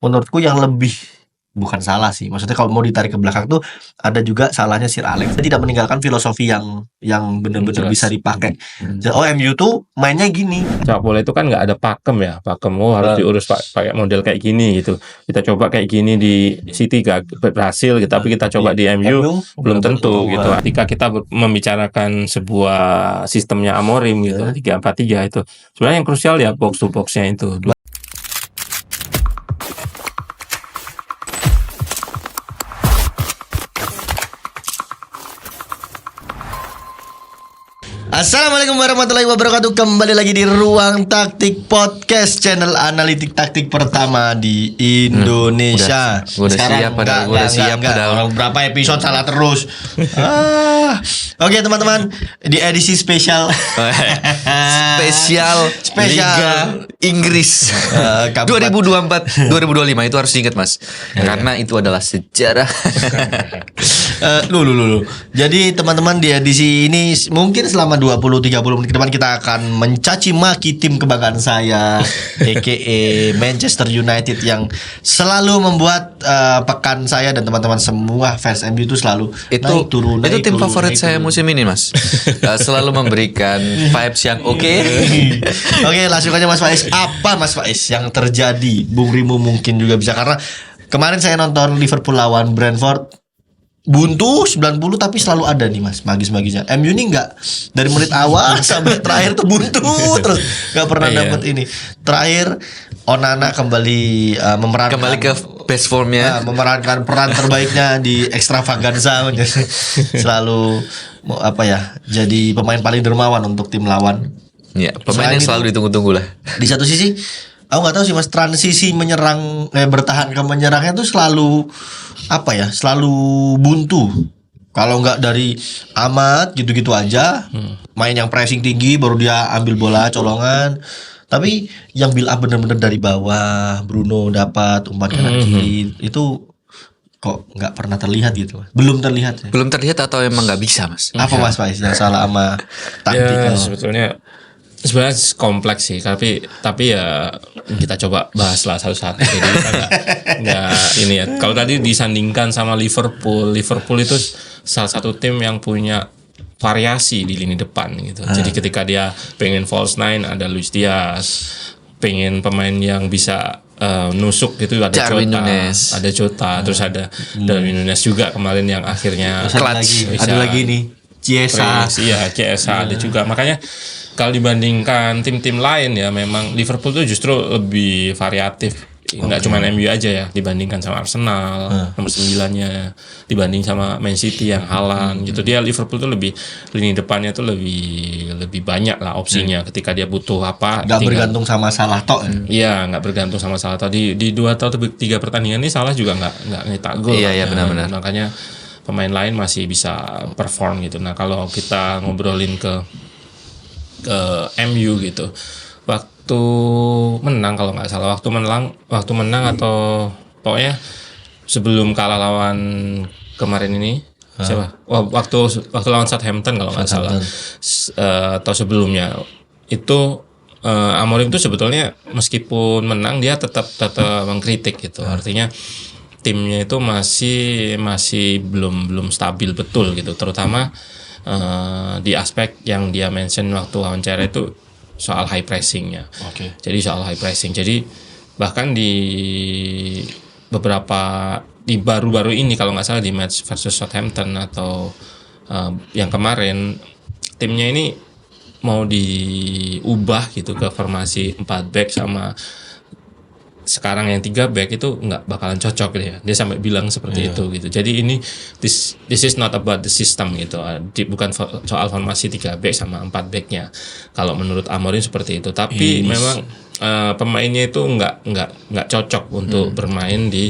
menurutku yang lebih bukan salah sih. Maksudnya kalau mau ditarik ke belakang tuh ada juga salahnya Sir Alex. Dia tidak meninggalkan filosofi yang benar-benar Jelas. bisa dipakai. Oh, MU tuh mainnya gini. Sepak bola itu kan nggak ada pakem ya, harus diurus pakai model kayak gini gitu. Kita coba kayak gini di City gak berhasil gitu, tapi kita coba di MU belum tentu gitu. Ketika kita membicarakan sebuah sistemnya Amorim gitu, 3-4-3 itu sebenarnya yang krusial ya box to boxnya itu. Assalamualaikum warahmatullahi wabarakatuh. Kembali lagi di Ruang Taktik Podcast, channel analitik taktik pertama di Indonesia. Udah siap. Orang berapa episode salah terus. Oke teman-teman, di edisi spesial Liga Inggris 2024 2025 itu harus diingat Mas, karena itu adalah sejarah. Lu. Jadi teman-teman, di edisi ini mungkin selama 20-30 menit ke depan kita akan mencaci maki tim kebanggaan saya, aka Manchester United, yang selalu membuat pekan saya dan teman-teman semua fans MU itu selalu naik turun. Itu tim favorit saya musim ini Mas. Selalu memberikan vibes yang oke. Oke, langsung aja Mas Faiz. Apa Mas Faiz yang terjadi? Bung Rimo mungkin juga bisa, karena kemarin saya nonton Liverpool lawan Brentford, buntu 90 tapi selalu ada nih Mas magis-magisnya. MU ini enggak, dari menit awal sampai terakhir tuh buntu terus, enggak pernah dapat ini. Terakhir Onana kembali memerankan ke best formnya, memerankan peran terbaiknya di Extravaganza. Selalu jadi pemain paling dermawan untuk tim lawan. Ya, pemain yang selalu ditunggu-tunggu lah. Di satu sisi aku nggak tahu sih Mas, transisi bertahan ke menyerangnya tuh selalu selalu buntu. Kalau nggak dari Ahmad gitu-gitu aja, main yang pressing tinggi baru dia ambil bola colongan. Tapi yang build up bener-bener dari bawah, Bruno dapat umpan kanan kiri, itu kok nggak pernah terlihat gitu Mas. Belum terlihat ya? Belum terlihat atau emang nggak bisa Mas? Apa Mas Faiz yang salah sama taktiknya? Ya, sebenarnya kompleks sih, tapi ya kita coba bahaslah satu-satu. Jadi kita nggak ini ya. Kalau tadi disandingkan sama Liverpool itu salah satu tim yang punya variasi di lini depan gitu. Jadi ketika dia pengen false nine ada Luis Diaz, pengen pemain yang bisa nusuk gitu ada Jota, terus ada Darwin Núñez juga kemarin yang akhirnya clutch. Ada lagi nih Chiesa ada juga. Makanya kalau dibandingkan tim-tim lain ya, memang Liverpool tuh justru lebih variatif. Nggak cuma MU aja ya, dibandingkan sama Arsenal nomor 9-nya, dibanding sama Man City yang Haaland gitu. Dia Liverpool tuh lebih, lini depannya tuh lebih banyak lah opsinya ketika dia butuh apa. Nggak bergantung sama Salah tok. Iya, nggak bergantung sama Salah tok. Di 2 atau 3 pertandingan ini Salah juga nggak nyetak gol. Iya benar-benar. Makanya pemain lain masih bisa perform gitu. Nah kalau kita ngobrolin ke MU gitu, waktu menang kalau nggak salah, waktu menang atau pokoknya sebelum kalah lawan kemarin ini siapa? Waktu lawan Southampton kalau nggak salah, atau sebelumnya itu Amorim itu sebetulnya meskipun menang dia tetap mengkritik gitu. Artinya timnya itu masih belum stabil betul gitu, terutama di aspek yang dia mention waktu wawancara itu soal high pressingnya. Jadi soal high pressing. Jadi bahkan di baru-baru ini kalau nggak salah di match versus Southampton atau yang kemarin, timnya ini mau diubah gitu ke formasi 4 back, sama sekarang yang 3 back itu nggak bakalan cocok gitu ya. Dia sampai bilang seperti itu gitu. Jadi ini this is not about the system gitu. Bukan soal formasi 3 back sama 4 backnya. Kalau menurut Amorim seperti itu. Tapi memang pemainnya itu nggak cocok untuk bermain di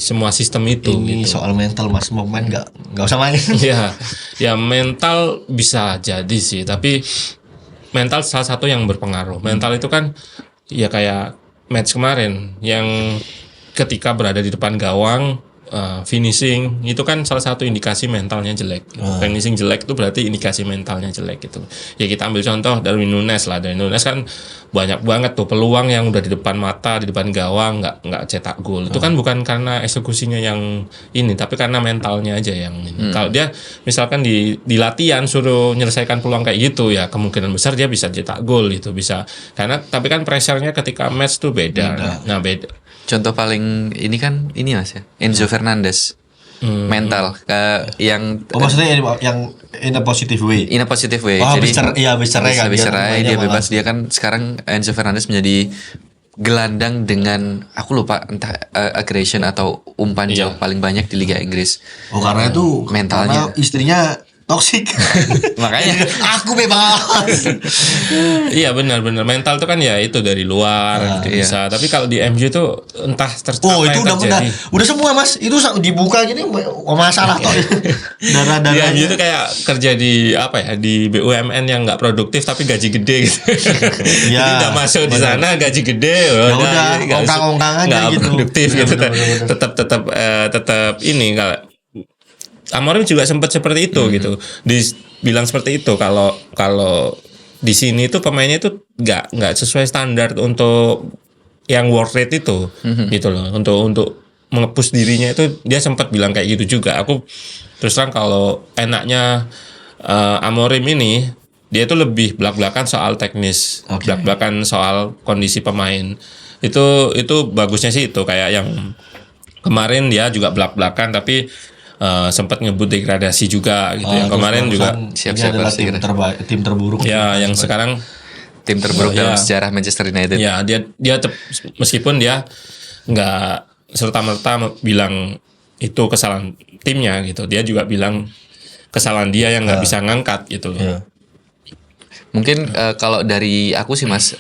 semua sistem itu. Ini gitu. Soal mental Mas, mau main nggak usah main. ya mental bisa jadi sih. Tapi mental salah satu yang berpengaruh. Mental itu kan ya kayak match kemarin yang ketika berada di depan gawang finishing itu kan salah satu indikasi mentalnya jelek. Finishing jelek itu berarti indikasi mentalnya jelek gitu. Ya kita ambil contoh Darwin Núñez lah. Darwin Núñez kan banyak banget tuh peluang yang udah di depan mata, di depan gawang nggak cetak gol. Itu kan bukan karena eksekusinya yang ini, tapi karena mentalnya aja yang ini. Kalau dia misalkan di latihan suruh menyelesaikan peluang kayak gitu, ya kemungkinan besar dia bisa cetak gol itu bisa. Karena tapi kan pressure-nya ketika match tuh beda. Nah, beda. Contoh paling ini kan ini Mas ya, Enzo Fernandez. Mental yang maksudnya yang in a positive way. in a positive way. Jadi Habis cerai kan cerai, dia malah. bebas. Dia kan sekarang Enzo Fernandez menjadi gelandang dengan aku lupa entah aggression atau umpan jauh paling banyak di Liga Inggris. Oh karena itu mentalnya. karena istrinya toksik. Makanya aku bebas. Iya benar mental tuh kan ya itu dari luar gitu iya. bisa. Tapi kalau di MU tuh entah tercapai Oh itu udah semua Mas. Itu dibuka gini masalah kok. Darah-darah. Di MU tuh kayak kerja di apa ya di BUMN yang nggak produktif tapi gaji gede gitu. Ya, Jadi udah masuk di sana gaji gede, udah, ongkang-ongkang aja nggak gitu. produktif Bener, gitu. bener. Tetap ini kalau Amorim juga sempat seperti itu gitu. Dibilang seperti itu kalau di sini tuh pemainnya itu nggak sesuai standar untuk yang worth rate itu gitu loh. Untuk mengepus dirinya itu dia sempat bilang kayak gitu juga. Aku terus terang kalau enaknya Amorim ini dia itu lebih belak-belakan soal teknis, belak-belakan soal kondisi pemain. Itu bagusnya sih itu kayak yang kemarin dia juga belak-belakan tapi sempat ngebut degradasi juga gitu. Yang kemarin juga siap-siap adalah pasti tim terburuk. ya yang sekarang tim terburuk dalam sejarah Manchester United. ya dia meskipun dia nggak serta-merta bilang itu kesalahan timnya gitu. Dia juga bilang kesalahan dia yang nggak bisa ngangkat gitu loh. Iya. Mungkin kalau dari aku sih Mas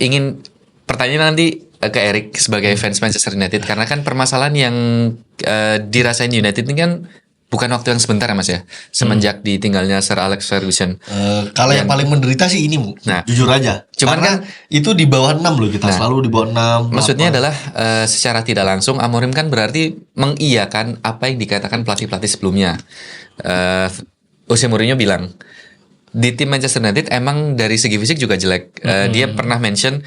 ingin pertanyaan nanti ke Erik sebagai fans Manchester United karena kan permasalahan yang dirasain United ini kan bukan waktu yang sebentar ya Mas ya semenjak ditinggalnya Sir Alex Ferguson. Kalau yang paling menderita sih ini jujur aja. Cuman karena kan itu di bawah 6 loh kita selalu di bawah 6. Maksudnya adalah secara tidak langsung Amorim kan berarti mengiyakan apa yang dikatakan pelatih-pelatih sebelumnya. Jose Mourinho bilang di tim Manchester United emang dari segi fisik juga jelek. Dia pernah mention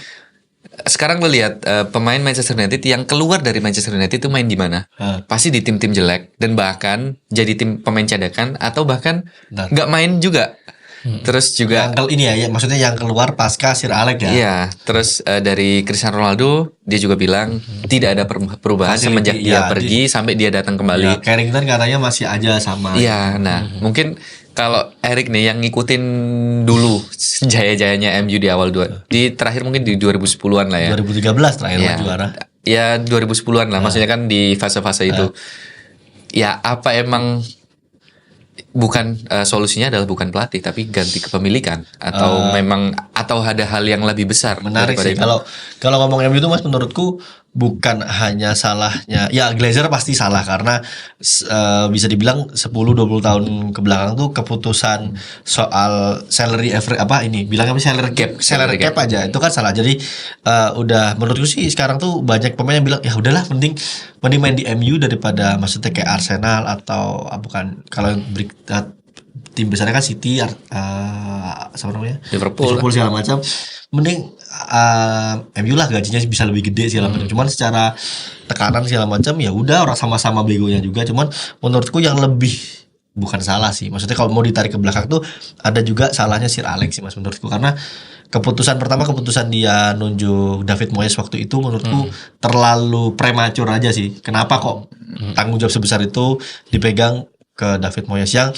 sekarang lo lihat pemain Manchester United yang keluar dari Manchester United itu main di mana? Pasti di tim-tim jelek dan bahkan jadi tim pemain cadangan atau bahkan nggak main juga. Terus juga ini ya maksudnya yang keluar pasca Sir Alex ya. Iya, terus dari Cristiano Ronaldo dia juga bilang tidak ada perubahan semenjak dia pergi sampai dia datang kembali. Ya, Carrington katanya masih aja sama. Iya, nah mungkin kalau Erik nih yang ngikutin dulu jaya-jayanya MU di awal di terakhir mungkin di 2010-an lah ya. 2013 terakhir juara. Ya 2010-an lah, maksudnya kan di fase-fase itu. Ya apa emang bukan solusinya adalah bukan pelatih tapi ganti kepemilikan atau memang atau ada hal yang lebih besar. Menarik sih kalau ngomong MU itu Mas menurutku bukan hanya salahnya ya Glazer pasti salah karena bisa dibilang 10-20 tahun ke belakang tuh keputusan soal salary salary cap aja itu kan salah. Jadi udah menurutku sih sekarang tuh banyak pemain yang bilang ya udahlah mending main di MU daripada maksudnya kayak Arsenal atau bukan kalau tim besarnya kan City, sama namanya Liverpool segala macam. Mending MU lah gajinya bisa lebih gede segala macam. Cuman secara tekanan segala macam ya udah orang sama-sama begonya juga. Cuman menurutku yang lebih bukan salah sih. Maksudnya kalau mau ditarik ke belakang tuh ada juga salahnya Sir Alex sih Mas menurutku karena keputusan dia nunjuk David Moyes waktu itu menurutku terlalu prematur aja sih. Kenapa kok tanggung jawab sebesar itu dipegang ke David Moyes yang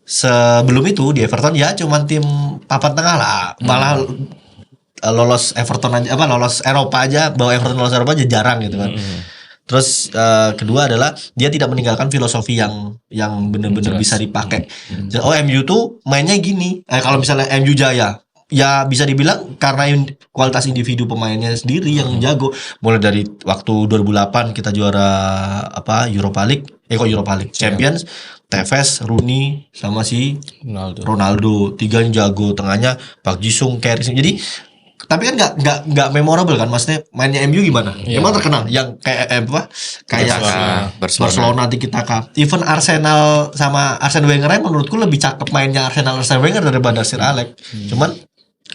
sebelum itu di Everton ya cuman tim papan tengah lah, malah lolos Eropa aja, bawa Everton lolos Eropa aja jarang gitu kan. Terus kedua adalah dia tidak meninggalkan filosofi yang benar-benar bisa dipakai. Oh MU tuh mainnya gini. Kalau misalnya MU jaya ya bisa dibilang karena kualitas individu pemainnya sendiri yang jago. Mulai dari waktu 2008 kita juara Europa League, Champions, Tevez, Rooney sama si Ronaldo. Tiganya jago, tengahnya Park Ji-sung, Kerry. Jadi tapi kan nggak memorable kan, maksudnya mainnya MU gimana? Emang terkenal yang kayak kayak Barcelona tiki-taka. Even Arsenal sama Arsene Wenger menurutku lebih cakep mainnya Arsene Wenger daripada Sir Alex. Cuman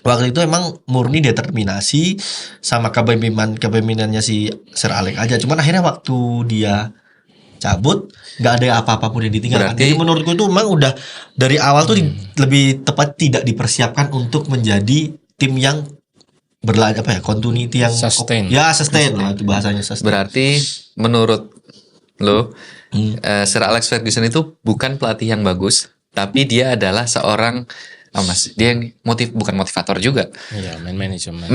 waktu itu emang murni determinasi sama kepemimpinannya si Sir Alex aja. Cuman akhirnya waktu dia cabut nggak ada apa-apa pun yang ditinggalkan. Jadi menurutku itu memang udah dari awal tuh lebih tepat tidak dipersiapkan untuk menjadi tim yang continuity yang sustain lah itu bahasanya sustain. Berarti menurut lo Sir Alex Ferguson itu bukan pelatih yang bagus, tapi dia adalah seorang dia yang bukan motivator juga. Iya, man management.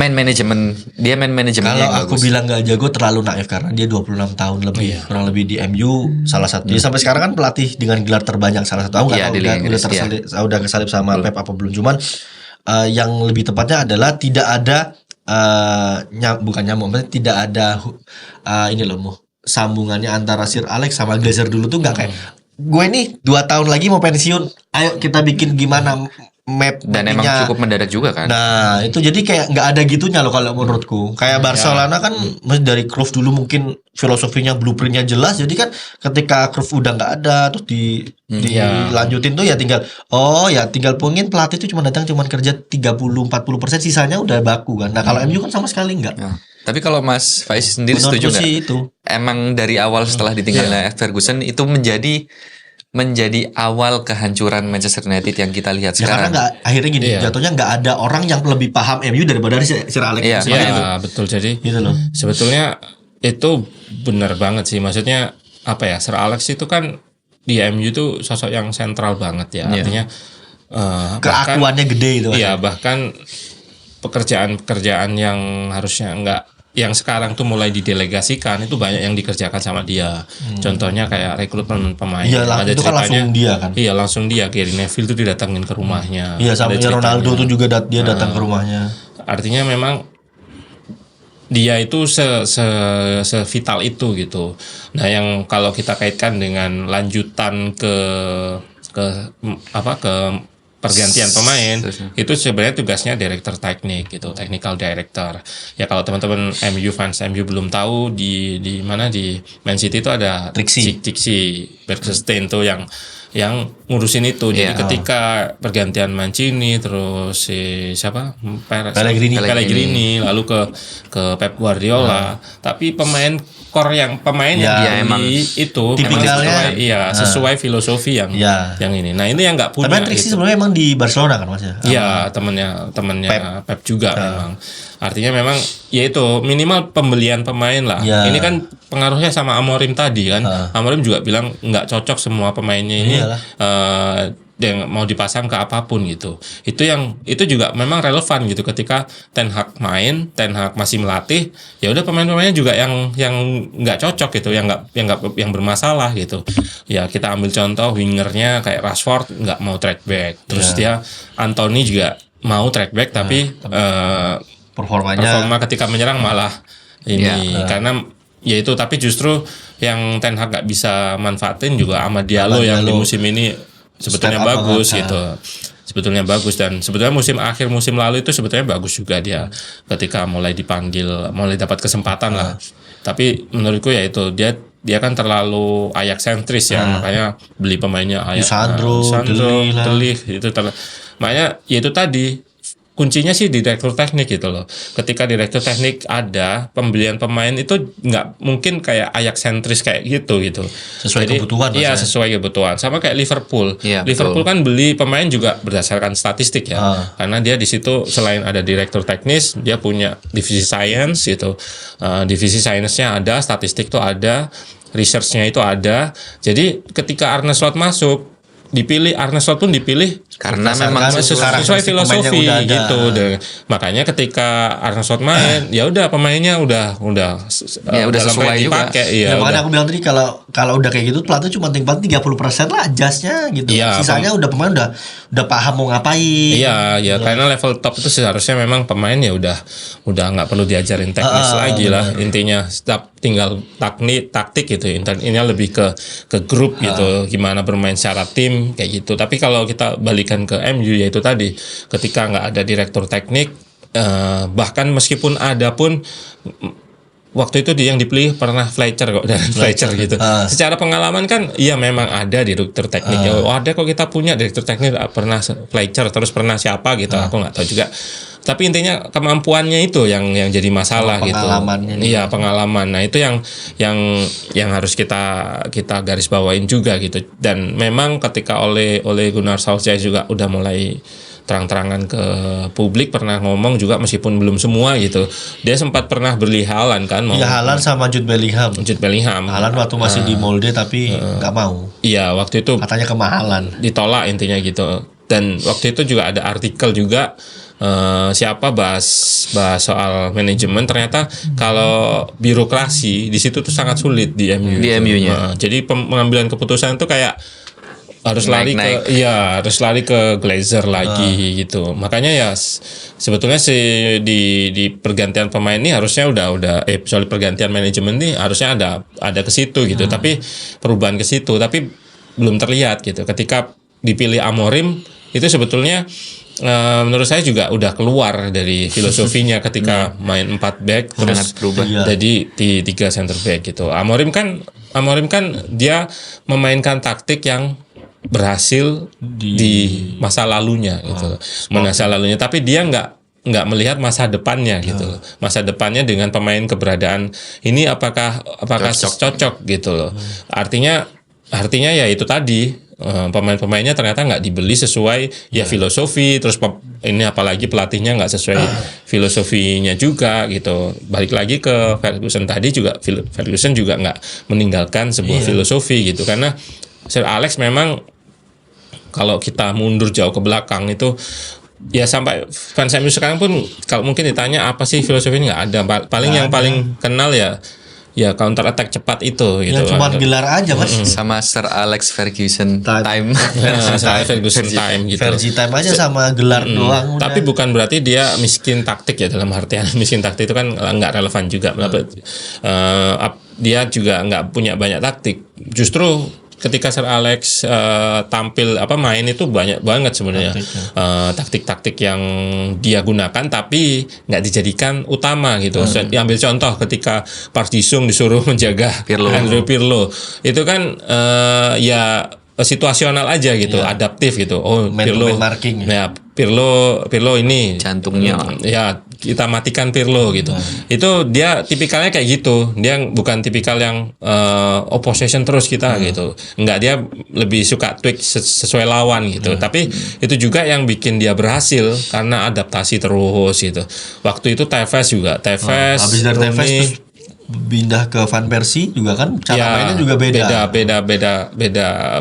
Dia man management. Kalau aku bilang nggak jago terlalu naif karena dia 26 tahun lebih kurang lebih di MU salah satu. Dia sampai sekarang kan pelatih dengan gelar terbanyak salah satu. Aku nggak tahu udah kesalip sama Pep apa belum. Cuman yang lebih tepatnya adalah tidak ada tidak ada sambungannya antara Sir Alex sama Glazer dulu tuh nggak kayak gue nih 2 tahun lagi mau pensiun, ayo kita bikin gimana map dan emang cukup mendadak juga kan. Nah itu jadi kayak nggak ada gitunya loh kalau menurutku. Kayak Barcelona kan dari Cruyff dulu mungkin filosofinya blueprintnya jelas. Jadi kan ketika Cruyff udah nggak ada terus dilanjutin tuh ya tinggal pungin pelatih itu cuma kerja 30-40%, sisanya udah baku kan. Nah kalau MU kan sama sekali nggak. Tapi kalau Mas Faiz sendiri setuju nggak? Emang dari awal setelah ditinggalnya Ferguson itu menjadi awal kehancuran Manchester United yang kita lihat sekarang. Karena akhirnya gini, jatuhnya nggak ada orang yang lebih paham MU daripada Sir Alex. Iya, betul. Jadi gitu loh. Sebetulnya itu benar banget sih. Maksudnya Sir Alex itu kan di MU itu sosok yang sentral banget ya. Artinya keakuannya gede itu. Iya, bahkan pekerjaan-pekerjaan yang harusnya yang sekarang tuh mulai didelegasikan itu banyak yang dikerjakan sama dia. Contohnya kayak rekrutmen pemain. Iya lah, itu kan langsung dia kan. Iya langsung dia. Gary Neville tuh didatangin ke rumahnya. Iya sama Ronaldo tuh juga dia datang ke rumahnya. Artinya memang dia itu sevital itu gitu. Nah yang kalau kita kaitkan dengan lanjutan ke pergantian pemain itu sebenarnya tugasnya direktur teknik gitu, technical director. Ya kalau teman-teman fans MU belum tahu di Man City itu ada Trixie Bergstein tuh yang ngurusin itu. Jadi ketika pergantian Mancini terus Pellegrini lalu ke Pep Guardiola, tapi pemain yang emang itu tipikalnya sesuai filosofi yang ini. Nah, ini yang enggak punya. Tapi Trixie sebenarnya emang di Barcelona kan Mas ya? Iya, temennya Pep juga memang. Artinya memang ya itu minimal pembelian pemain lah. Ini kan pengaruhnya sama Amorim tadi kan. Amorim juga bilang nggak cocok semua pemainnya ini yang mau dipasang ke apapun gitu. Itu juga memang relevan gitu ketika Ten Hag masih melatih, ya udah pemain-pemainnya juga yang nggak cocok gitu, yang bermasalah gitu. Ya kita ambil contoh wingernya kayak Rashford nggak mau track back, terus dia Anthony juga mau track back tapi performa ketika menyerang malah ini karena ya itu, tapi justru yang Ten Hag nggak bisa manfaatin juga Amad Diallo yang di musim ini sebetulnya bagus gitu. Sebetulnya bagus, dan sebetulnya akhir musim lalu itu sebetulnya bagus juga dia ketika mulai dapat kesempatan lah. Tapi menurutku ya itu dia kan terlalu Ajax sentris ya, makanya beli pemainnya Sandro, Delich itu makanya ya itu tadi kuncinya sih di direktur teknik gitu loh. Ketika direktur teknik ada, pembelian pemain itu nggak mungkin kayak Ajax sentris kayak gitu. Sesuai kebutuhan. Iya, sesuai kebutuhan. Sama kayak Liverpool. Liverpool kan beli pemain juga berdasarkan statistik ya. Karena dia di situ selain ada direktur teknis, dia punya divisi science gitu. Divisi science-nya ada, statistik tuh ada, research-nya itu ada. Jadi ketika Arne Slot masuk, Arne Slot pun dipilih karena memang sesuai filosofi gitu deh. Makanya ketika Arne Slot main, ya udah pemainnya udah sesuai juga. Makanya aku bilang tadi kalau udah kayak gitu pelatih cuma tinggal 30% lah adjustnya gitu. Sisanya udah pemain udah paham mau ngapain. Iya, karena level top itu seharusnya memang pemain ya udah nggak perlu diajarin teknis lagi lah. Intinya tinggal taktik gitu. Ini lebih ke grup gitu, gimana bermain secara tim kayak gitu. Tapi kalau kita balikan ke MU yaitu tadi, ketika nggak ada direktur teknik, bahkan meskipun ada pun waktu itu dia yang dipilih pernah Fletcher kok, dan Fletcher gitu. Secara pengalaman kan iya memang ada direktur teknik. Oh, ada kok kita punya direktur teknik pernah Fletcher, terus pernah siapa gitu. Aku nggak tahu juga. Tapi intinya kemampuannya itu yang jadi masalah gitu. Iya, pengalaman. Nah, itu yang harus kita garis bawain juga gitu. Dan memang ketika oleh Gunnar Solskjaer juga udah mulai terang-terangan ke publik, pernah ngomong juga meskipun belum semua gitu. Dia sempat pernah beli Haaland kan, mau. Iya, Haaland sama Jude Bellingham. Haaland waktu masih di Molde tapi nggak mau. Iya, waktu itu Katanya kemahalan. ditolak intinya gitu. Dan waktu itu juga ada artikel juga siapa bahas soal manajemen, ternyata kalau birokrasi di situ tuh sangat sulit di MU. Di MU-nya. Jadi pengambilan keputusan tuh kayak harus lari ke Glazer lagi gitu. Makanya ya sebetulnya di pergantian pemain ini harusnya soal pergantian manajemen ini harusnya ada ke situ gitu. Tapi perubahan ke situ tapi belum terlihat gitu. Ketika dipilih Amorim itu sebetulnya menurut saya juga udah keluar dari filosofinya ketika main 4 back terus jadi di 3 center back gitu. Amorim kan dia memainkan taktik yang berhasil di masa lalunya gitu. Masa lalunya, tapi dia nggak melihat masa depannya gitu. Masa depannya dengan pemain keberadaan ini apakah cocok gitu loh. Artinya ya itu tadi pemain-pemainnya ternyata nggak dibeli sesuai filosofi, terus ini apalagi pelatihnya nggak sesuai filosofinya juga gitu. Balik lagi ke Ferguson tadi juga, Ferguson juga nggak meninggalkan sebuah filosofi gitu, karena Sir Alex memang kalau kita mundur jauh ke belakang itu ya sampai fans MU sekarang pun kalau mungkin ditanya apa sih filosofi ini, nggak ada. Paling kenal ya counter attack cepat itu gitu. Yang cuma gelar aja Mas. Sama Sir Alex Ferguson time. Ferguson time gitu. Fergie time aja sama gelar doang. Tapi bukan berarti dia miskin taktik ya, dalam artian miskin taktik itu kan nggak relevan juga. Dia juga nggak punya banyak taktik. Justru ketika Sir Alex tampil main itu banyak banget sebenarnya taktik-taktik yang dia gunakan tapi nggak dijadikan utama gitu. Ambil contoh ketika Park Ji-sung disuruh menjaga Andrew Pirlo itu kan situasional aja gitu, adaptif gitu. Oh, Pirlo marking. Ya, Pirlo ini jantungnya. Ya, kita matikan Pirlo gitu. Itu dia tipikalnya kayak gitu. Dia bukan tipikal yang opposition terus kita gitu. Enggak, dia lebih suka tweak sesuai lawan gitu. Tapi itu juga yang bikin dia berhasil karena adaptasi terus gitu. Waktu itu Tevez juga. Habis dari Tevez pindah ke Van Persie juga kan cara mainnya juga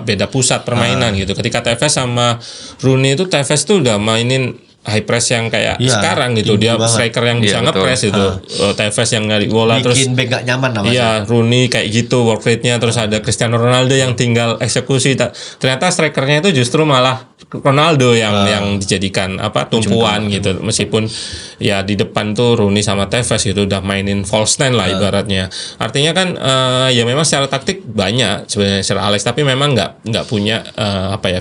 beda pusat permainan gitu. Ketika Tevez sama Rooney itu, Tevez tuh udah mainin high press yang kayak sekarang gitu, dia striker yang bisa nge-press itu. Tevez yang ngali bola terus bikin back gak nyaman namanya. Iya, Rooney kayak gitu work rate-nya, terus ada Cristiano Ronaldo yang tinggal eksekusi. Ternyata strikernya itu justru malah Ronaldo yang dijadikan tumpuan gitu. Meskipun ya di depan tuh Rooney sama Tevez gitu udah mainin false nine lah ibaratnya. Artinya kan ya memang secara taktik banyak sebenarnya Sir Alex, tapi memang nggak punya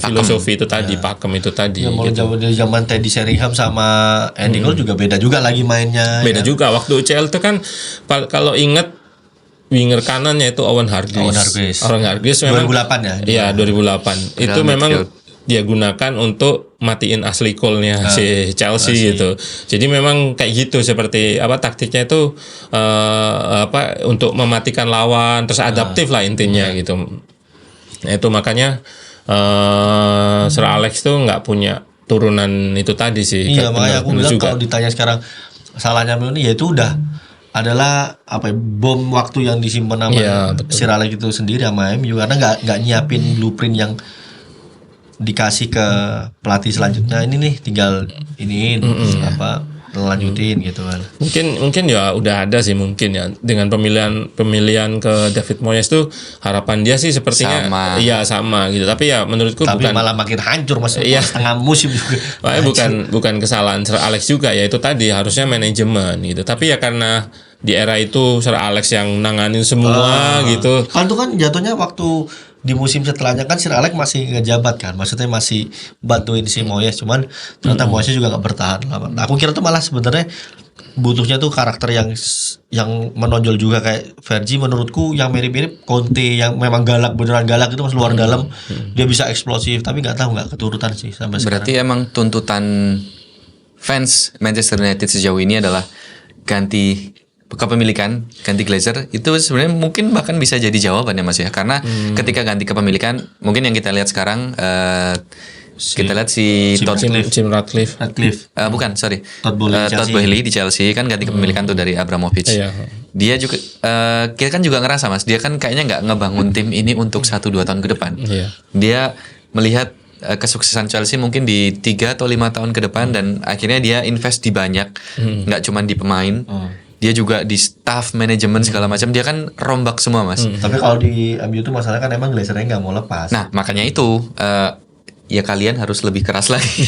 filosofi itu tadi, pakem itu tadi. Gitu. Dari zaman Teddy Sheringham sama Andy Cole juga beda juga lagi mainnya. Beda juga. Waktu UCL itu kan kalau inget winger kanannya itu Owen Hargreaves memang 2008 ya. Iya, 2008. Itu memang dia gunakan untuk matiin Ashley Cole-nya si Chelsea gitu. Jadi memang kayak gitu, seperti taktiknya itu untuk mematikan lawan, terus adaptif lah intinya gitu. Nah, itu makanya Sir Alex tuh nggak punya turunan itu tadi sih. Iya, makanya aku bilang kalau ditanya sekarang salahnya Muni, ya itu udah adalah bom waktu yang disimpan sama Sir Alex itu sendiri sama MU, karena nggak nyiapin blueprint yang dikasih ke pelatih selanjutnya. Ini nih tinggal ini lanjutin gitu kan. Mungkin ya udah ada sih mungkin ya dengan pemilihan ke David Moyes tuh, harapan dia sih sepertinya sama gitu. Tapi ya menurutku malah makin hancur setengah musim juga. bukan kesalahan Sir Alex juga, ya itu tadi harusnya manajemen gitu. Tapi ya karena di era itu Sir Alex yang nanganin semua gitu. Kan itu kan jatuhnya waktu di musim setelahnya kan Sir Alex masih ngejabat kan, maksudnya masih bantuin si Moyes, cuman ternyata Moyes juga gak bertahan lama. Aku kira tuh malah sebenarnya butuhnya tuh karakter yang menonjol juga kayak Vergi. Menurutku yang mirip-mirip Conte yang memang galak, beneran galak itu, mas luar dalam dia bisa eksplosif, tapi nggak tahu nggak keturutan sih sampai Berarti emang tuntutan fans Manchester United sejauh ini adalah ganti kepemilikan, ganti Glazer. Itu sebenarnya mungkin bahkan bisa jadi jawabannya Mas ya, karena ketika ganti kepemilikan, mungkin yang kita lihat sekarang kita lihat si Jim Ratcliffe. bukan, sorry. Todd Boehly di Chelsea kan ganti kepemilikan tuh dari Abramovich. Iya. Dia juga kita kan juga ngerasa Mas, dia kan kayaknya nggak ngebangun tim ini untuk 1-2 tahun ke depan. Iya. Dia melihat kesuksesan Chelsea mungkin di 3 atau 5 tahun ke depan, dan akhirnya dia invest di banyak, nggak cuma di pemain. Dia juga di staff manajemen segala macam, dia kan rombak semua Mas. Tapi kalau di MU tuh masalahnya kan emang Glazernya nggak mau lepas. Nah makanya itu ya kalian harus lebih keras lagi.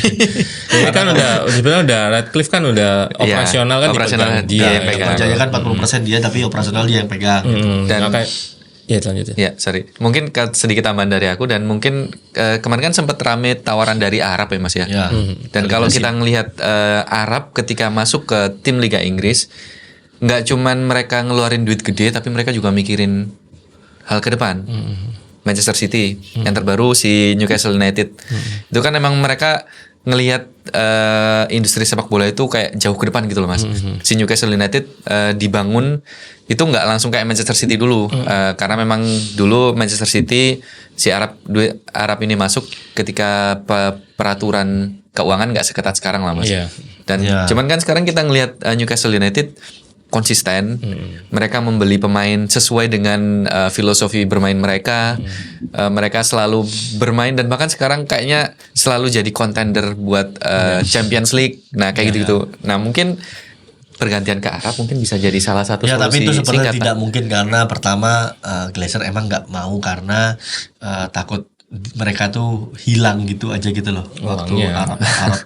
Ini kan udah Radcliffe kan udah operasional kan operasional dipegang dia yang ya. pegang. Kerjanya kan 40% dia, tapi operasional dia yang pegang. Dan Makanya, ya lanjut ya. ya sorry, mungkin sedikit tambahan dari aku, dan mungkin kemarin kan sempat rame tawaran dari Arab ya Mas ya. Ya. Dan kalau kita ngelihat Arab ketika masuk ke tim Liga Inggris, nggak cuman mereka ngeluarin duit gede, tapi mereka juga mikirin hal ke depan. Manchester City yang terbaru, si Newcastle United, itu kan emang mereka ngelihat industri sepak bola itu kayak jauh ke depan gitu loh Mas. Si Newcastle United dibangun itu nggak langsung kayak Manchester City dulu, karena memang dulu Manchester City si Arab ini masuk ketika peraturan keuangan nggak seketat sekarang lah Mas. Iya. Dan cuman kan sekarang kita ngelihat Newcastle United konsisten, mereka membeli pemain sesuai dengan filosofi bermain mereka. Mereka selalu bermain, dan bahkan sekarang kayaknya selalu jadi contender buat Champions League. Nah kayak gitu-gitu. Nah mungkin pergantian ke Arab mungkin bisa jadi salah satu Ya, solusi. tapi itu sebenarnya singkat, tidak Pak. mungkin karena pertama Glazer emang nggak mau karena takut mereka tuh hilang gitu aja gitu loh waktu Uangnya.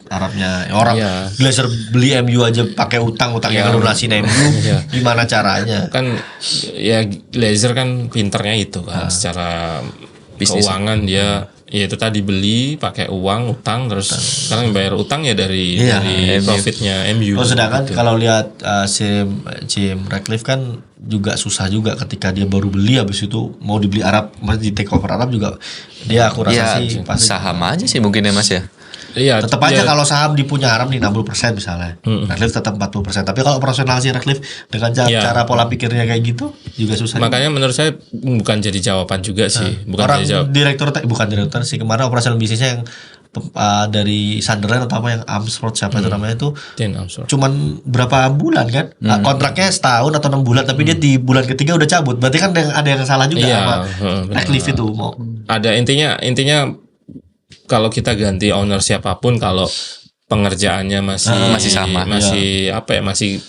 Arabnya orang Iya. Glazer beli MU aja pakai utangnya Iya. lunasin MU. Gimana caranya? Kan ya Glazer kan pinternya itu kan secara Bisnis. keuangan dia ya itu tadi beli pakai uang utang, terus sekarang yang bayar utang ya dari Iya, profitnya MU. Oh, sedangkan gitu. kalau lihat Jim Ratcliffe kan juga susah juga ketika dia baru beli, habis itu mau dibeli Arab, masih di take over Arab juga dia aku rasa Ya sih pasti saham aja sih mungkin ya Mas ya. Iya, tetap aja kalau saham dipunya Arab nih 60% misalnya, Ratcliffe tetap 40%. Tapi kalau operasional si Ratcliffe dengan cara pola pikirnya kayak gitu juga susah. makanya menurut saya bukan jadi jawaban juga sih, bukan Orang jadi jawaban. bukan direktur sih, kemarin operasional bisnisnya yang dari Sunderland atau apa yang Armstrong siapa itu namanya itu Dan Armstrong. cuman berapa bulan kan. Kontraknya setahun atau 6 bulan, tapi dia di bulan ketiga udah cabut. Berarti kan ada yang salah juga Iya, sama benar. Ratcliffe itu mau. Ada intinya kalau kita ganti owner siapapun, kalau pengerjaannya masih sama. masih apa ya, masih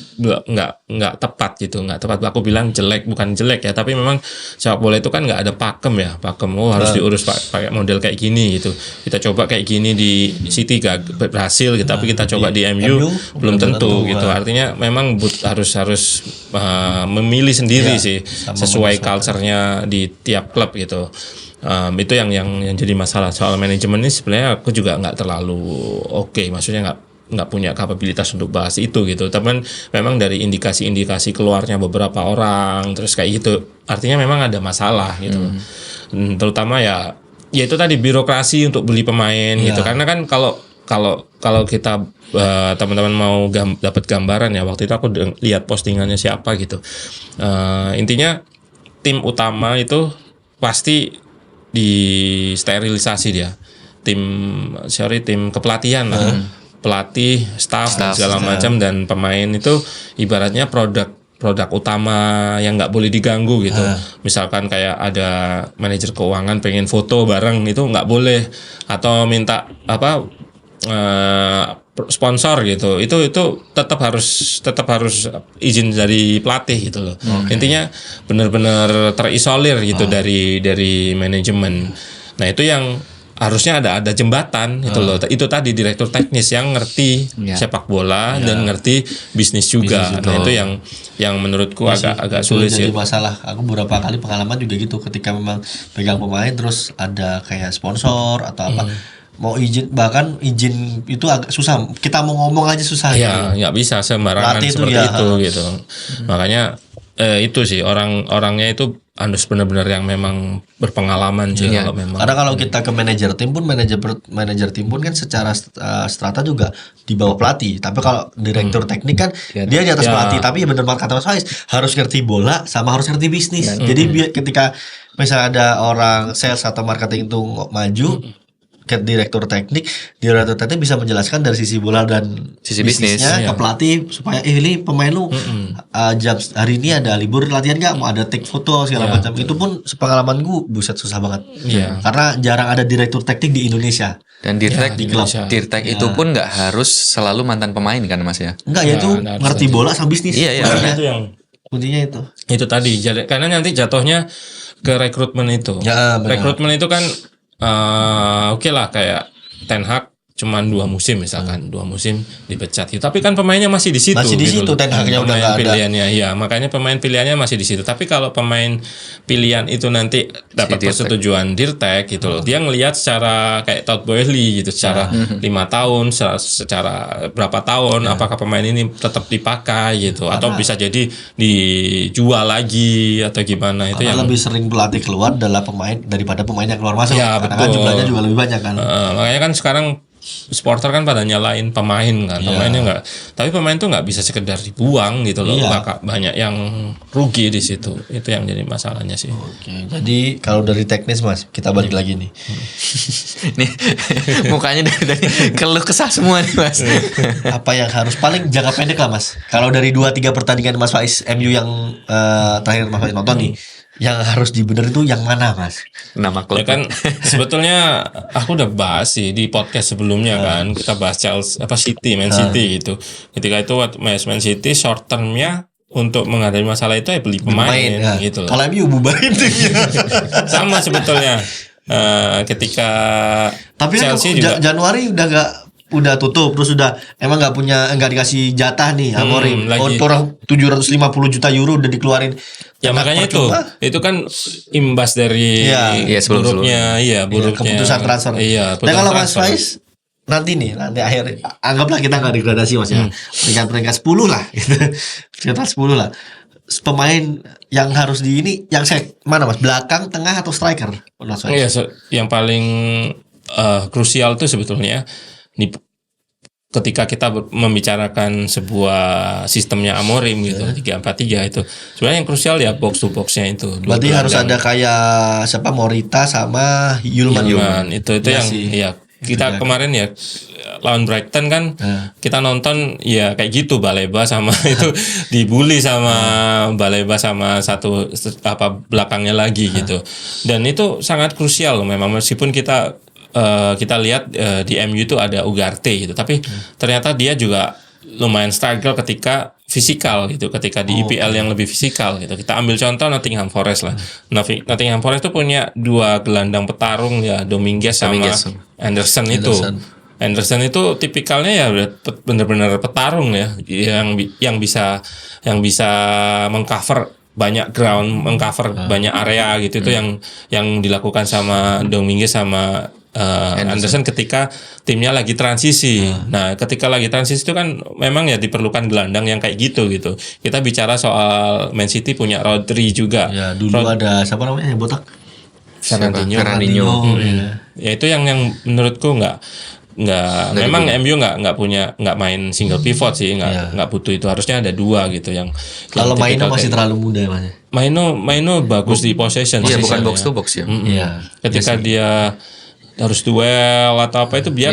nggak tepat gitu, nggak tepat. Aku bilang jelek, bukan jelek ya, tapi memang sepak bola itu kan nggak ada pakem ya, harus diurus pakai model kayak gini gitu. Kita coba kayak gini di City gak berhasil gitu, tapi kita coba di MU belum tentu gitu. Artinya memang harus memilih sendiri sih sesuai culture-nya di tiap klub gitu. Itu yang jadi masalah. Soal manajemen ini sebenarnya aku juga nggak terlalu oke, maksudnya nggak punya kapabilitas untuk bahas itu gitu. Tapi memang dari indikasi-indikasi keluarnya beberapa orang terus kayak gitu, artinya memang ada masalah gitu. Terutama ya itu tadi birokrasi untuk beli pemain gitu. Karena kan kalau kita teman-teman mau dapat gambaran ya, waktu itu aku lihat postingannya siapa gitu. Intinya tim utama itu pasti disterilisasi dia, tim kepelatihan lah, pelatih, staff dan segala macam, dan pemain itu ibaratnya produk utama yang nggak boleh diganggu gitu. Misalkan kayak ada manajer keuangan pengen foto bareng, itu nggak boleh, atau minta sponsor gitu, itu tetap harus izin dari pelatih gitu loh. Intinya benar-benar terisolir gitu dari manajemen. Nah itu yang harusnya ada jembatan itu loh. Itu tadi direktur teknis yang ngerti sepak bola dan ngerti bisnis juga. Nah, itu yang menurutku agak sulit jadi sih. masalah. Aku beberapa kali pengalaman juga gitu ketika memang pegang pemain terus ada kayak sponsor atau apa. Mau bahkan izin itu agak susah. Kita mau ngomong aja susah Ya, gitu. nggak bisa sembarangan Pelatih itu seperti ya, itu gitu. Makanya itu sih orangnya itu harus benar-benar yang memang berpengalaman sih kalau memang. Karena kalau kita ke manajer tim pun manajer tim pun kan secara strata juga di bawah pelatih. Tapi kalau direktur teknik kan dia di atas pelatih. Tapi ya benar banget kata Mas Faiz, harus ngerti bola sama harus ngerti bisnis. Jadi ketika misalnya ada orang sales atau marketing itu maju ke direktur teknik bisa menjelaskan dari sisi bola dan Sisi bisnisnya ke pelatih supaya ini pemain lu jam hari ini ada libur latihan nggak, mau ada take foto segala macam. Itu pun sepengalaman gue buset susah banget. Karena jarang ada direktur teknik di Indonesia. Dan Dirtek itu pun nggak harus selalu mantan pemain kan Mas ya? Enggak ya, itu ngerti bola sama bisnis. Iya. Itu yang kuncinya itu. Itu tadi karena nanti jatuhnya ke rekrutmen itu. Ya, benar. Rekrutmen itu kan oke lah kayak Ten Hag cuman 2 musim misalkan 2 musim dipecat gitu. Tapi kan pemainnya masih di situ. Masih di situ, Ten Hagnya udah nggak ada. Pilihannya, iya makanya pemain pilihannya masih di situ. Tapi kalau pemain pilihan itu nanti dapat persetujuan Dirtek gitu loh. Dia ngelihat secara kayak Todd Boehly gitu, secara 5 tahun, secara berapa tahun, apakah pemain ini tetap dipakai gitu, atau bisa jadi dijual lagi atau gimana itu yang lebih sering pelatih keluar adalah pemain daripada pemain yang keluar masuk. Ya, karena betul. kan jumlahnya juga lebih banyak kan. Makanya kan sekarang supporter kan pada nyalain pemain kan, pemainnya nggak, tapi pemain tuh nggak bisa sekedar dibuang gitu loh, banyak yang rugi di situ, itu yang jadi masalahnya sih. Oke, jadi kalau dari teknis Mas, kita balik lagi nih. Nih mukanya dari keluh kesah semua nih Mas. Apa yang harus paling jangka pendek lah Mas? Kalau dari 2-3 pertandingan Mas Faiz MU yang terakhir Mas Faiz nonton nih, yang harus dibenerin itu yang mana Mas? Nama klub Ya kan sebetulnya aku udah bahas sih di podcast sebelumnya kan, kita bahas Man City gitu. Ketika itu Man City short termnya untuk menghadapi masalah itu ya beli pemain gitu. Kalau MU bubarin timnya. Sama sebetulnya ketika tapi Chelsea kan juga Januari udah tutup, terus emang nggak dikasih jatah nih Amorim. Orang 750 juta euro udah dikeluarin. Ya makanya itu kan imbas dari buruknya keputusan transfer. Iya, dan kalau Mas Faiz nanti akhir anggaplah kita nggak degradasi Mas ya. Peringkat 10 lah gitu. Peringkat 10 lah. Pemain yang harus yang mana Mas? Belakang, tengah atau striker? Iya, yang paling krusial tuh sebetulnya ketika kita membicarakan sebuah sistemnya Amorim gitu 3-4-3 itu sebenarnya yang krusial ya box to boxnya itu. Berarti harus ada kayak siapa Morita sama Yulman. Itu yang kita kemarin ya lawan Brighton kan kita nonton ya kayak gitu, Baleba sama itu dibully sama Baleba sama satu belakangnya lagi gitu. Dan itu sangat krusial memang, meskipun kita lihat di MU itu ada Ugarte gitu, tapi ternyata dia juga lumayan struggle ketika fisikal gitu, ketika di IPL yang lebih fisikal gitu. Kita ambil contoh Nottingham Forest lah. Nottingham Forest itu punya 2 gelandang petarung ya, Dominguez sama Anderson itu. Anderson itu tipikalnya ya benar-benar petarung ya, yang bisa mengcover banyak ground, mengcover banyak area gitu. Itu yang dilakukan sama Dominguez sama Anderson ketika timnya lagi transisi. Nah, ketika lagi transisi itu kan memang ya diperlukan gelandang yang kayak gitu. Kita bicara soal Man City punya Rodri juga. Ya, dulu ada siapa namanya yang botak? Fernandinho. Ya itu yang menurutku nggak memang MU nggak main single pivot sih, nggak butuh itu, harusnya ada 2 gitu yang kalau Maino masih terlalu muda Mas. Maino bagus di possession. Iya, bukan box to box ya. Ketika dia harus duel atau apa itu dia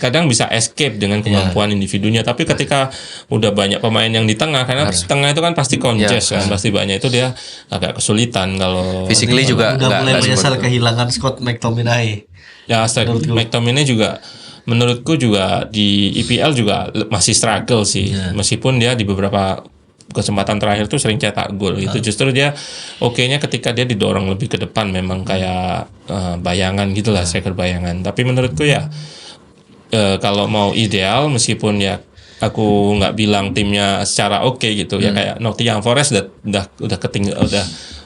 kadang bisa escape dengan kemampuan individunya, tapi ketika udah banyak pemain yang di tengah, karena tengah itu kan pasti congest kan, pasti banyak, itu dia agak kesulitan kalau physically juga udah mulai menyesal kehilangan Scott McTominay. Ya, McTominay juga menurutku juga di IPL juga masih struggle sih, meskipun dia di beberapa kesempatan terakhir tuh sering cetak gol gitu. Justru dia oke-nya ketika dia didorong lebih ke depan, memang kayak bayangan gitulah, striker bayangan. Tapi menurutku ya kalau mau ideal, meskipun ya aku nggak bilang timnya secara oke gitu ya, kayak Nottingham Forest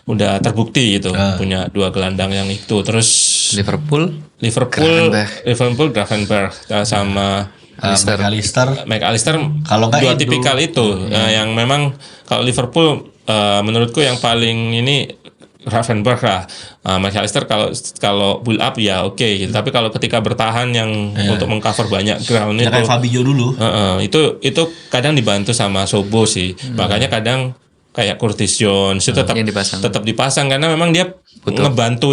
udah terbukti gitu punya 2 gelandang yang itu. Terus Liverpool Gravenberch sama McAllister Kalau nggak dua Indo. tipikal itu yang memang kalau Liverpool menurutku yang paling ini Gravenberch lah. McAllister kalau build up ya oke gitu. Tapi kalau ketika bertahan yang untuk mengcover banyak ground Ya itu kayak Fabinho dulu. itu kadang dibantu sama Sobo sih. Makanya kadang kayak Curtis Jones itu tetap dipasang karena memang dia ngebantu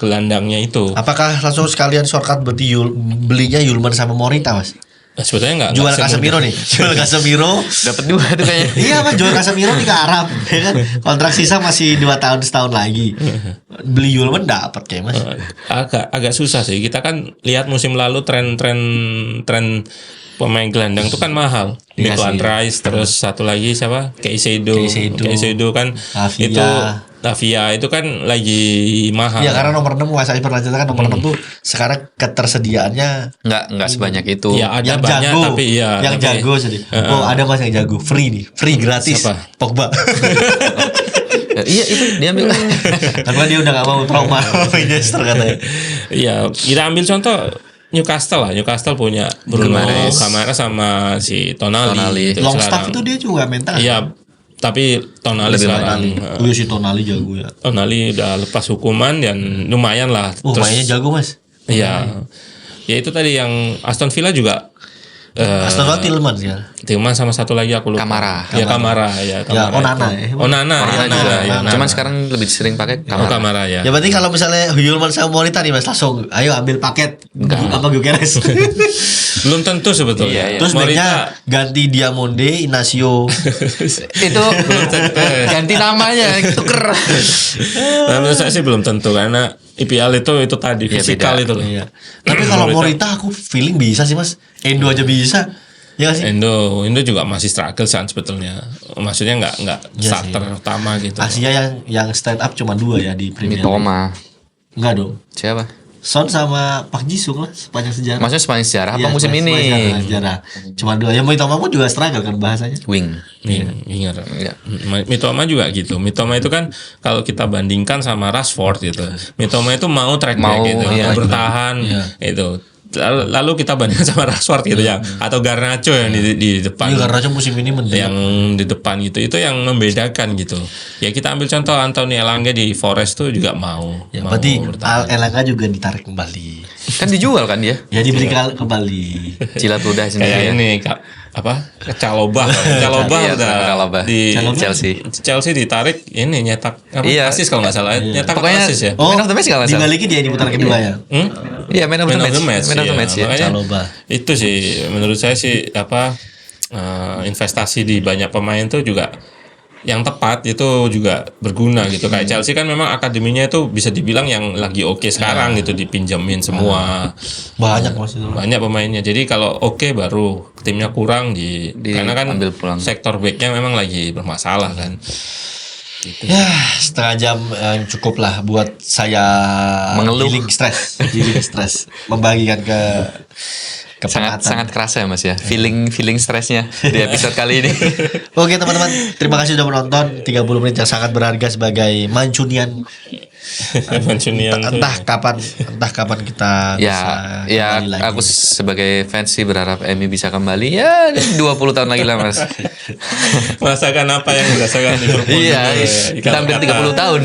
gelandangnya itu. Apakah langsung sekalian shortcut berarti belinya Yulman sama Morita, Mas? Sebetulnya nggak Jual semudah. Casemiro nih. Jual Casemiro. dapat 2 tuh kayaknya. Iya, Mas, jual Casemiro nih ke Arab. Ya kan? Kontrak sisa masih 2 tahun setahun lagi. Beli Yulman dapat kayak, Mas. agak susah sih. Kita kan lihat musim lalu tren pemain gelandang itu kan mahal. Iya Declan sih. Rice, terus satu lagi siapa? Caicedo kan Lavia. itu Lavia itu kan lagi mahal. Iya, karena nomor 6 Mas Ais pernah cerita kan nomor 6 tuh sekarang ketersediaannya Nggak sebanyak itu. Ya ada yang banyak jago, tapi ya yang tapi- jago sedih. Oh, ada Mas yang jago, free gratis. Siapa? Pogba. Iya itu dia ambil. Karena dia udah gak mau trauma Manchester katanya. Iya, kita ambil contoh Newcastle lah. Newcastle punya Bruno Kamara sama si Tonali. Itu Longstaff sekarang. itu dia juga main tengah. Iya, tapi Tonali sekarang. Oh iya, si Tonali jago ya. Tonali udah lepas hukuman dan lumayan lah. Mainnya jago, Mas. Iya. Ya itu tadi yang Aston Villa juga Aston Villa Tielemans ya. Tillman sama satu lagi aku lupa. Kamara. Ya Kamara ya. Ya, Onana ya. Onana juga. ya. Cuman sekarang lebih sering pakai Kamara. Kamara ya. Ya berarti kalau misalnya Yulman sama Morita nih Mas, langsung ayo ambil paket apa Gyökeres. Belum tentu sebetulnya. Terus baiknya ganti Diamonde, Inacio. Itu ganti namanya, tuker. Nah, menurut saya sih belum tentu karena IPL itu tadi Iya, fisikal beda. itu loh. Iya. Tapi kalau Morita aku feeling bisa sih, Mas. Endo aja bisa. Ya nggak sih? Indo juga masih struggle kan sebetulnya. Maksudnya nggak Iya starter utama gitu. Asia yang stand up cuma 2 ya di Premier League. Mitoma. Enggak dong. Siapa? Son sama Park Ji-sung lah sepanjang sejarah. Maksudnya sepanjang sejarah apa Iya, musim ini? sepanjang sejarah. Cuma 2. Yang Mitoma pun juga struggle kan bahasanya. Wing. Winger. Iya. Mitoma juga gitu. Mitoma itu kan kalau kita bandingkan sama Rashford gitu. Mitoma itu mau track back gitu, iya, bertahan itu. Lalu kita bandingkan sama Rashford gitu ya, atau Garnacho yang di depan. Iya, karena musim ini menang. Yang di depan gitu, itu yang membedakan gitu. Ya kita ambil contoh Anthony Elanga di Forest tuh juga mau. Ya, mau berarti bertahan. Elanga juga ditarik kembali. Kan dijual kan dia? Ya dibeli kembali. Jilat ludah Kayak sendiri. ini Calobah Iya, udah Calobah. di Chelsea. ditarik ini nyetak Iya. asis kalau nggak salah nyetak Pokoknya asis ya. Man of the match kalau nggak salah. Dibalikin dia di putaran kedua ya. Iya, man of the match. Man of the iya. match ya. Makanya Calobah. itu sih menurut saya sih investasi di banyak pemain tuh juga yang tepat itu juga berguna gitu. Kayak Chelsea kan memang akademinya itu bisa dibilang yang lagi oke sekarang gitu, dipinjemin semua. Banyak Mas itu. Banyak pemainnya. Jadi kalau oke baru timnya kurang karena kan ambil pulang. sektor backnya memang lagi bermasalah kan. Ya, setengah jam cukup lah buat saya Mengeluh. healing stres, membagikan ke penatan. Sangat kerasa ya Mas ya. Feeling stresnya di episode kali ini. Oke teman-teman, terima kasih sudah menonton 30 menit yang sangat berharga sebagai Mancunian. Mancunian tuh. Entah kapan kita bisa Ya, kembali lagi. aku sebagai fans sih berharap Emi bisa kembali ya 20 tahun lagi lah Mas. Merasakan apa yang dirasakan Liverpool Iya, dulu ya. kita hampir 30 tahun.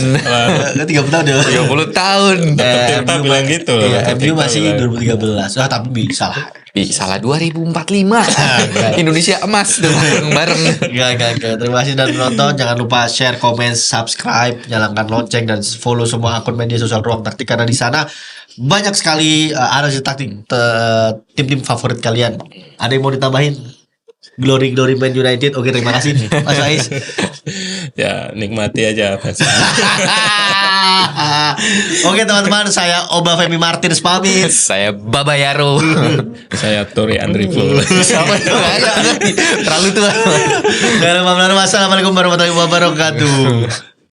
30 tahun ya. 30 tahun. Tirta bilang gitu loh. Iya, MU Tirta masih bilang. 2013. Tapi bisa lah. Salah 2045. Indonesia emas bareng-bareng. Enggak. Terima kasih sudah menonton. Jangan lupa share, komen, subscribe, nyalakan lonceng dan follow semua akun media sosial Ruang Taktik karena di sana banyak sekali analisis taktik tim-tim favorit kalian. Ada yang mau ditambahin? Glory Man United. Oke, terima kasih Mas Ais. Ya nikmati aja Barca. Oke teman-teman, saya Oba Femi Martins pamit. Saya Baba Yaro. Saya Tori Andriful. Siapa itu? Terlalu tua. Assalamualaikum warahmatullahi wabarakatuh.